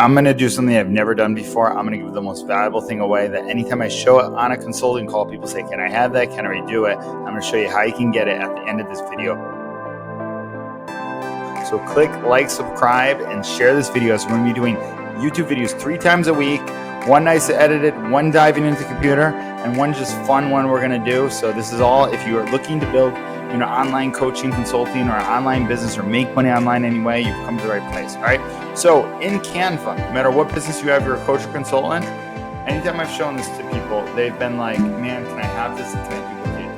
I'm going to do something I've never done before. I'm going to give the most valuable thing away that anytime I show it on a consulting call, people say, can I have that? Can I redo it? I'm going to show you how you can get it at the end of this video. So click like, subscribe, and share this video. So we're going to be doing YouTube videos 3 times a week. One nice edited, one diving into the computer, and one just fun one we're going to do. So this is all if you are looking to build online coaching, consulting, or an online business, or make money online anyway, you've come to the right place. All right. So in Canva, no matter what business you have, you're a coach or consultant. Anytime I've shown this to people, they've been like, "Man, can I have this? Can I duplicate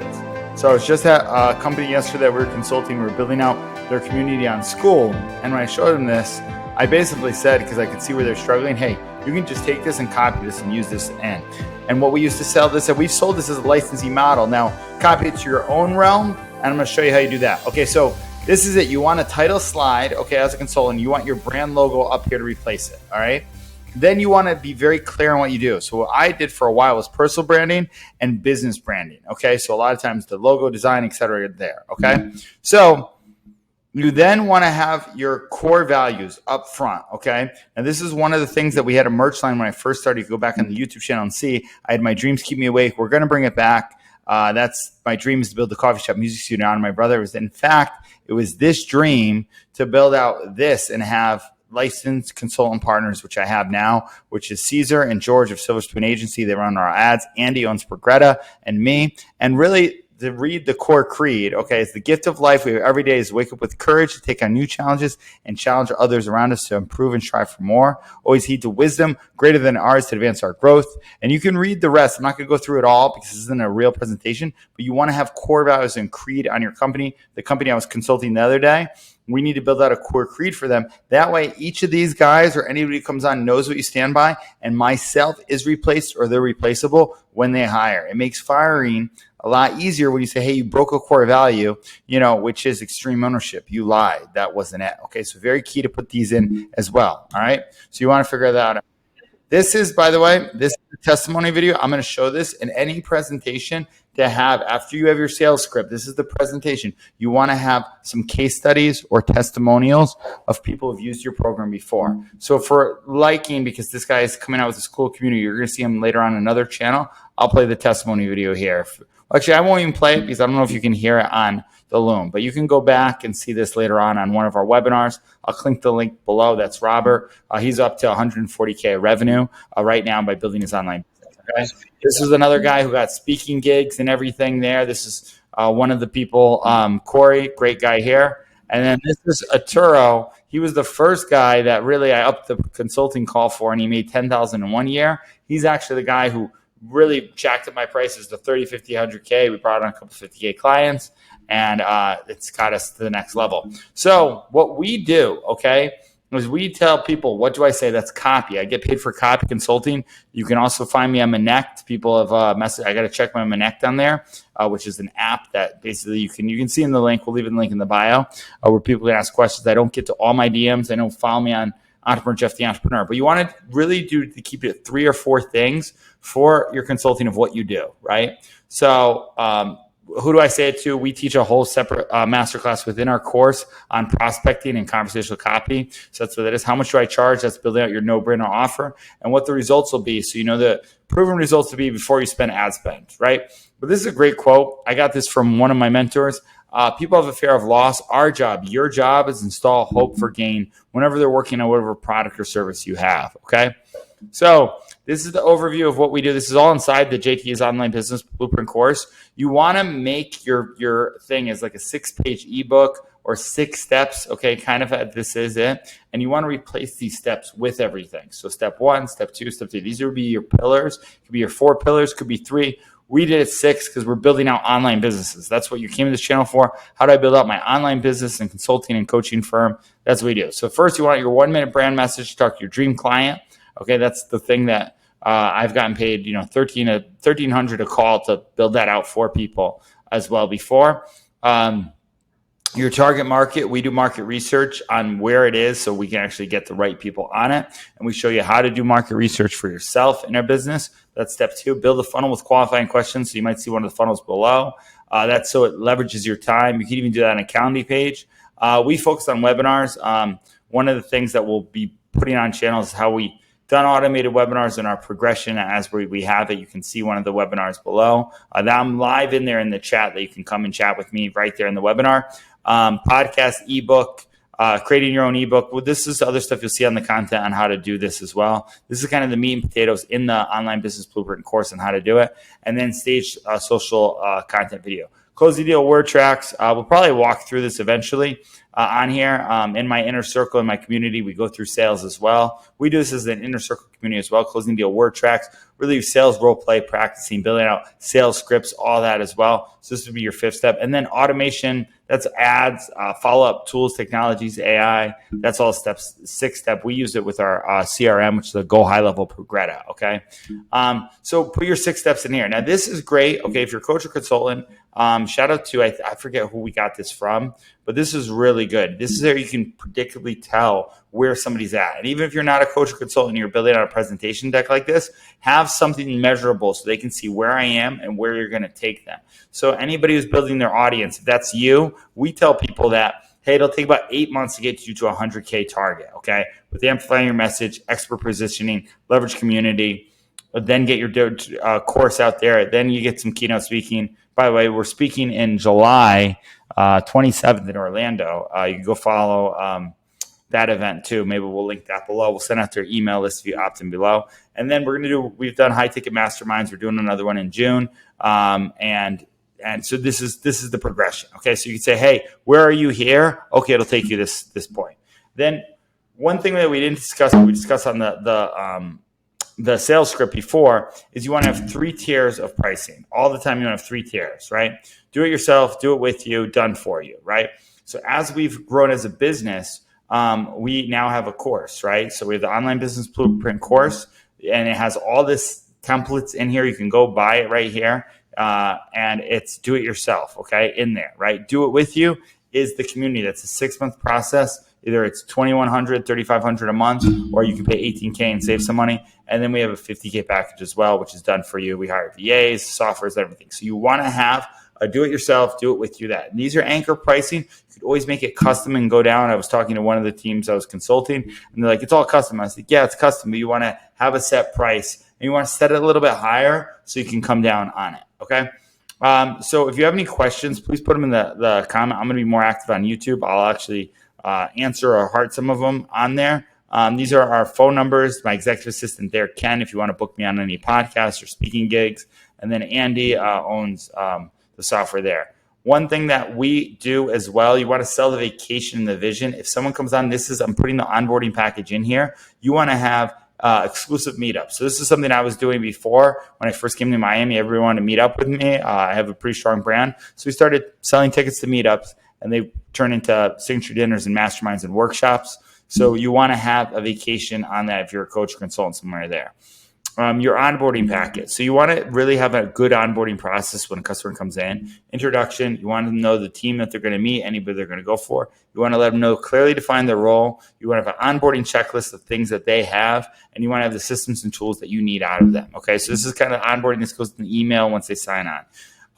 this?" So I was just at a company yesterday that we were consulting. We were building out their community on Skool, and when I showed them this, I basically said, because I could see where they're struggling, hey, you can just take this and copy this and use this in. And what we used to sell this, and we've sold this as a licensing model. Now, copy it to your own realm, and I'm going to show you how you do that. Okay, so this is it. You want a title slide, okay, as a consultant. You want your brand logo up here to replace it, all right? Then you want to be very clear on what you do. So what I did for a while was personal branding and business branding, okay? So a lot of times the logo design, et cetera, are there, okay? So you then want to have your core values up front, okay? And this is one of the things that we had a merch line when I first started. You can go back on the YouTube channel and see. I had My Dreams Keep Me Awake. We're going to bring it back. That's my dream is to build the coffee shop music studio on my brother. In fact, it was this dream to build out this and have licensed consultant partners, which I have now, which is Caesar and George of Silver Spoon Agency. They run our ads. Andy owns Progretta and me. And really, to read the core creed, okay, it's the gift of life we have every day is wake up with courage to take on new challenges and challenge others around us to improve and strive for more. Always heed to wisdom greater than ours to advance our growth. And you can read the rest. I'm not going to go through it all because this isn't a real presentation, but you want to have core values and creed on your company. The company I was consulting the other day, we need to build out a core creed for them. That way, each of these guys or anybody who comes on knows what you stand by, and myself is replaced or they're replaceable when they hire. It makes firing a lot easier when you say, hey, you broke a core value, which is extreme ownership. You lied. That wasn't it. Okay, so very key to put these in as well. All right, so you want to figure that out. This is, by the way, this is the testimony video. I'm going to show this in any presentation to have after you have your sales script. This is the presentation. You want to have some case studies or testimonials of people who've used your program before. So for liking, because this guy is coming out with a Skool community, you're going to see him later on another channel. I'll play the testimony video here. Actually, I won't even play it because I don't know if you can hear it on the Loom, but you can go back and see this later on one of our webinars. I'll click the link below. That's Robert. He's up to 140K revenue right now by building his online business. Okay? This is another guy who got speaking gigs and everything there. This is one of the people, Corey, great guy here. And then this is Arturo. He was the first guy that really I upped the consulting call for, and he made $10,000 in 1 year. He's actually the guy who really jacked up my prices to 30, 50, 100K. We brought on a couple 50K clients, and it's got us to the next level. So what we do, okay, is we tell people, what do I say? That's copy. I get paid for copy consulting. You can also find me on Connect. People have messaged. I got to check my Connect on there, which is an app that basically you can see in the link. We'll leave the link in the bio where people can ask questions. I don't get to all my DMs. I don't follow me on Entrepreneur Jeff the Entrepreneur, but you want to really to keep it 3 or 4 things for your consulting of what you do, right? So who do I say it to? We teach a whole separate masterclass within our course on prospecting and conversational copy. So that's what that is. How much do I charge? That's building out your no-brainer offer and what the results will be. So you know the proven results to be before you spend ad spend, right? But this is a great quote. I got this from one of my mentors. People have a fear of loss. Our job, your job is install hope for gain whenever they're working on whatever product or service you have, okay? So this is the overview of what we do. This is all inside the JT's Online Business Blueprint course. You want to make your thing as like a 6-page ebook or 6 steps, okay, kind of this is it. And you want to replace these steps with everything. So step 1, step 2, step 3. These would be your pillars. It could be your 4 pillars, could be 3. We did it 6 because we're building out online businesses. That's what you came to this channel for. How do I build out my online business and consulting and coaching firm? That's what we do. So first, you want your 1-minute brand message to talk to your dream client. Okay, that's the thing that I've gotten paid, $1,300 a call to build that out for people as well before. Your target market, we do market research on where it is so we can actually get the right people on it. And we show you how to do market research for yourself in our business. That's step 2, build a funnel with qualifying questions. So you might see one of the funnels below. That's so it leverages your time. You can even do that on a calendar page. We focus on webinars. One of the things that will be putting on channels, how we done automated webinars and our progression as we have it. You can see one of the webinars below. I'm live in there in the chat that you can come and chat with me right there in the webinar. Podcast, ebook, creating your own ebook. Well, this is other stuff you'll see on the content on how to do this as well. This is kind of the meat and potatoes in the online business blueprint course on how to do it. And then staged social content video. Closing deal word tracks. We'll probably walk through this eventually on here. In my inner circle, in my community, we go through sales as well. We do this as an inner circle community as well. Closing deal word tracks, really sales role play, practicing, building out sales scripts, all that as well. So this would be your 5th step. And then automation, that's ads, follow-up tools, technologies, AI. That's all steps. 6th step, we use it with our CRM, which is a Go High Level Progretta, okay? So put your 6 steps in here. Now, this is great, okay, if you're a coach or consultant. Shout out to, I forget who we got this from, but this is really good. This is where you can predictably tell where somebody's at. And even if you're not a coach or consultant, you're building out a presentation deck like this, have something measurable so they can see where I am and where you're going to take them. So anybody who's building their audience, if that's you, we tell people that, hey, it'll take about 8 months to get you to a 100K target, okay? With amplifying your message, expert positioning, leverage community, then get your course out there. Then you get some keynote speaking. By the way, we're speaking in July 27th in Orlando. You can go follow that event too. Maybe we'll link that below. We'll send out their email list if you opt in below. And then we've done high ticket masterminds. We're doing another one in June. And so this is the progression. Okay. So you can say, hey, where are you here? Okay. It'll take you this point. Then one thing that we didn't discuss, we discussed on the sales script before, is you want to have 3 tiers of pricing. All the time you want to have 3 tiers, right? Do it yourself, do it with you, done for you, right? So as we've grown as a business, we now have a course, right? So we have the online business blueprint course, and it has all this templates in here. You can go buy it right here, and it's do it yourself, okay, in there, right? Do it with you is the community. That's a 6-month process. Either it's $2,100, $3,500 a month, or you can pay $18K and save some money. And then we have a $50K package as well, which is done for you. We hire VAs, softwares, everything. So you want to have a do-it-yourself, do-it-with-you that. And these are anchor pricing. You could always make it custom and go down. I was talking to one of the teams I was consulting, and they're like, it's all custom. I was like, yeah, it's custom, but you want to have a set price, and you want to set it a little bit higher so you can come down on it, okay? So if you have any questions, please put them in the comment. I'm going to be more active on YouTube. I'll actually answer or heart some of them on there. These are our phone numbers. My executive assistant there, Ken, if you want to book me on any podcasts or speaking gigs. And then Andy owns the software there. One thing that we do as well, you want to sell the vacation and the vision. If someone comes on, I'm putting the onboarding package in here. You want to have exclusive meetups. So this is something I was doing before when I first came to Miami. Everyone wanted to meet up with me. I have a pretty strong brand. So we started selling tickets to meetups, and they turn into signature dinners and masterminds and workshops. So you want to have a vacation on that if you're a coach or consultant somewhere there. Your onboarding packet. So you want to really have a good onboarding process when a customer comes in. Introduction. You want to know the team that they're going to meet, anybody they're going to go for. You want to let them know, clearly define their role. You want to have an onboarding checklist of things that they have, and you want to have the systems and tools that you need out of them. Okay, so this is kind of onboarding. This goes in the email once they sign on.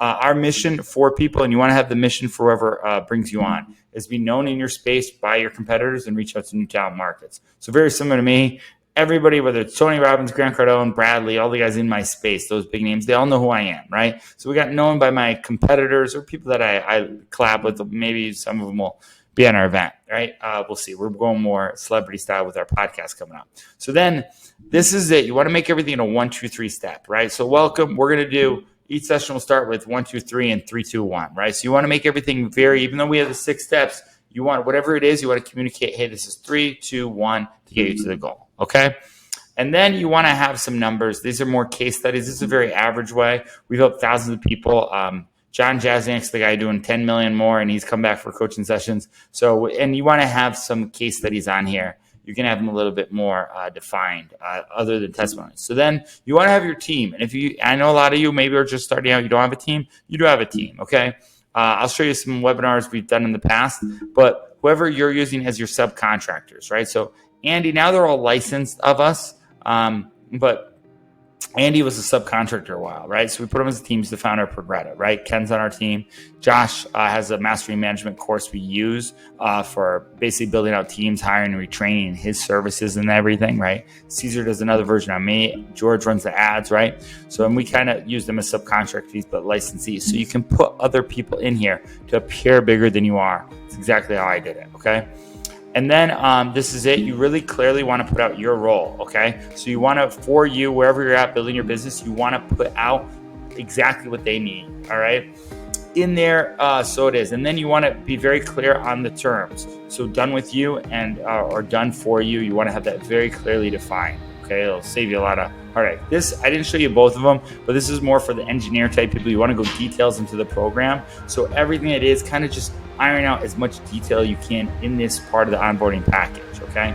Our mission for people, and you want to have the mission for whoever brings you on, is be known in your space by your competitors and reach out to new talent markets. So very similar to me. Everybody, whether it's Tony Robbins, Grant Cardone, Bradley, all the guys in my space, those big names, they all know who I am, right? So we got known by my competitors or people that I collab with. Maybe some of them will be on our event, right? We'll see. We're going more celebrity style with our podcast coming up. So then this is it. You want to make everything in a 1, 2, 3 step, right? So welcome. We're going to do each session will start with 1, 2, 3 and 3, 2, 1, right? So you want to make everything even though we have the 6 steps, you want whatever it is, you want to communicate, hey, this is 3, 2, 1 to get you to the goal. Okay. And then you want to have some numbers. These are more case studies. This is a very average way. We've helped thousands of people. John Jasniak's the guy doing 10 million more, and he's come back for coaching sessions. So, and you want to have some case studies on here. You can have them a little bit more defined other than testimonies. So then you want to have your team. And I know a lot of you maybe are just starting out. You don't have a team. You do have a team. Okay. I'll show you some webinars we've done in the past, but whoever you're using as your subcontractors, right? So Andy, now they're all licensed of us, but Andy was a subcontractor a while, right? So we put him as a team. He's the founder of Progretta, right? Ken's on our team. Josh has a mastery management course we use for basically building out teams, hiring and retraining his services and everything, right? Caesar does another version on me. George runs the ads, right? So and we kind of use them as subcontractees, but licensees. So you can put other people in here to appear bigger than you are. It's exactly how I did it, okay? And then this is it. You really clearly want to put out your role, okay? So you want to, for you, wherever you're at building your business, you want to put out exactly what they need, all right? In there, so it is. And then you want to be very clear on the terms. So done with you and or done for you. You want to have that very clearly defined, okay? It'll save you a lot of heartache. This, I didn't show you both of them, but this is more for the engineer type people. You want to go details into the program. So everything it is, kind of just iron out as much detail you can in this part of the onboarding package, okay?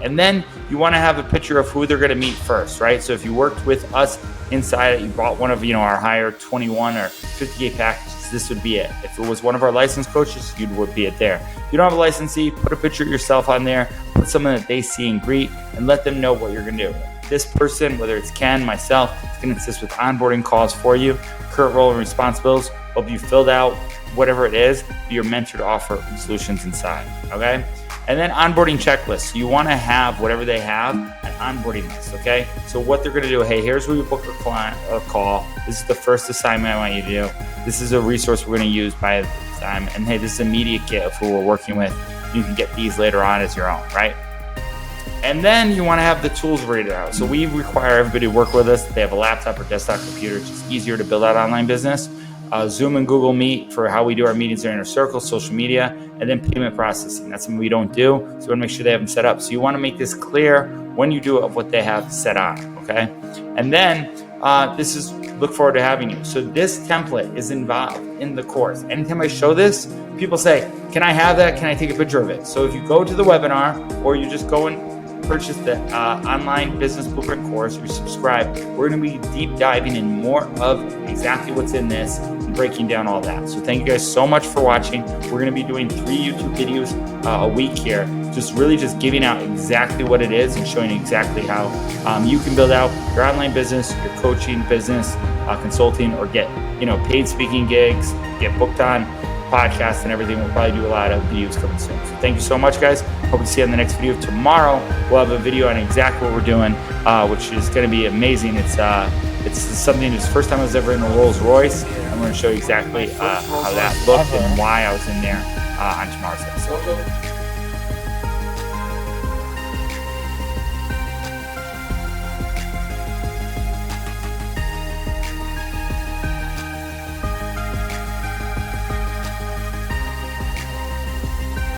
And then you want to have a picture of who they're going to meet first, right? So if you worked with us inside it, you bought one of, our higher 21 or 50K packages, this would be it. If it was one of our licensed coaches, you would be it there. If you don't have a licensee, put a picture of yourself on there, put something that they see and greet, and let them know what you're going to do. This person, whether it's Ken, myself, is going to assist with onboarding calls for you, current role and responsibilities, help you filled out, whatever it is, be your mentor to offer solutions inside, okay? And then onboarding checklist. So you want to have whatever they have, an onboarding list, okay? So what they're going to do, hey, here's where you book a call. This is the first assignment I want you to do. This is a resource we're going to use by the time. And hey, this is an immediate get of who we're working with. You can get these later on as your own, right? And then you want to have the tools ready out. So we require everybody to work with us. They have a laptop or desktop computer. It's just easier to build out online business. Zoom and Google Meet for how we do our meetings in our circle, social media, and then payment processing. That's something we don't do. So we want to make sure they have them set up. So you want to make this clear when you do it of what they have set on, okay? And then look forward to having you. So this template is involved in the course. Anytime I show this, people say, can I have that? Can I take a picture of it? So if you go to the webinar or you just go and purchase the online business blueprint course, or subscribe, we're going to be deep diving in more of exactly what's in this and breaking down all that. So thank you guys so much for watching. We're going to be doing 3 YouTube videos a week here, just giving out exactly what it is and showing exactly how you can build out your online business, your coaching business, consulting, or get paid speaking gigs, get booked on podcasts and everything. We'll probably do a lot of videos coming soon. So thank you so much, guys. Hope to see you in the next video. Tomorrow we'll have a video on exactly what we're doing, which is going to be amazing. It's something that's the first time I was ever in a Rolls Royce. I'm going to show you exactly how that looked and why I was in there on tomorrow's episode.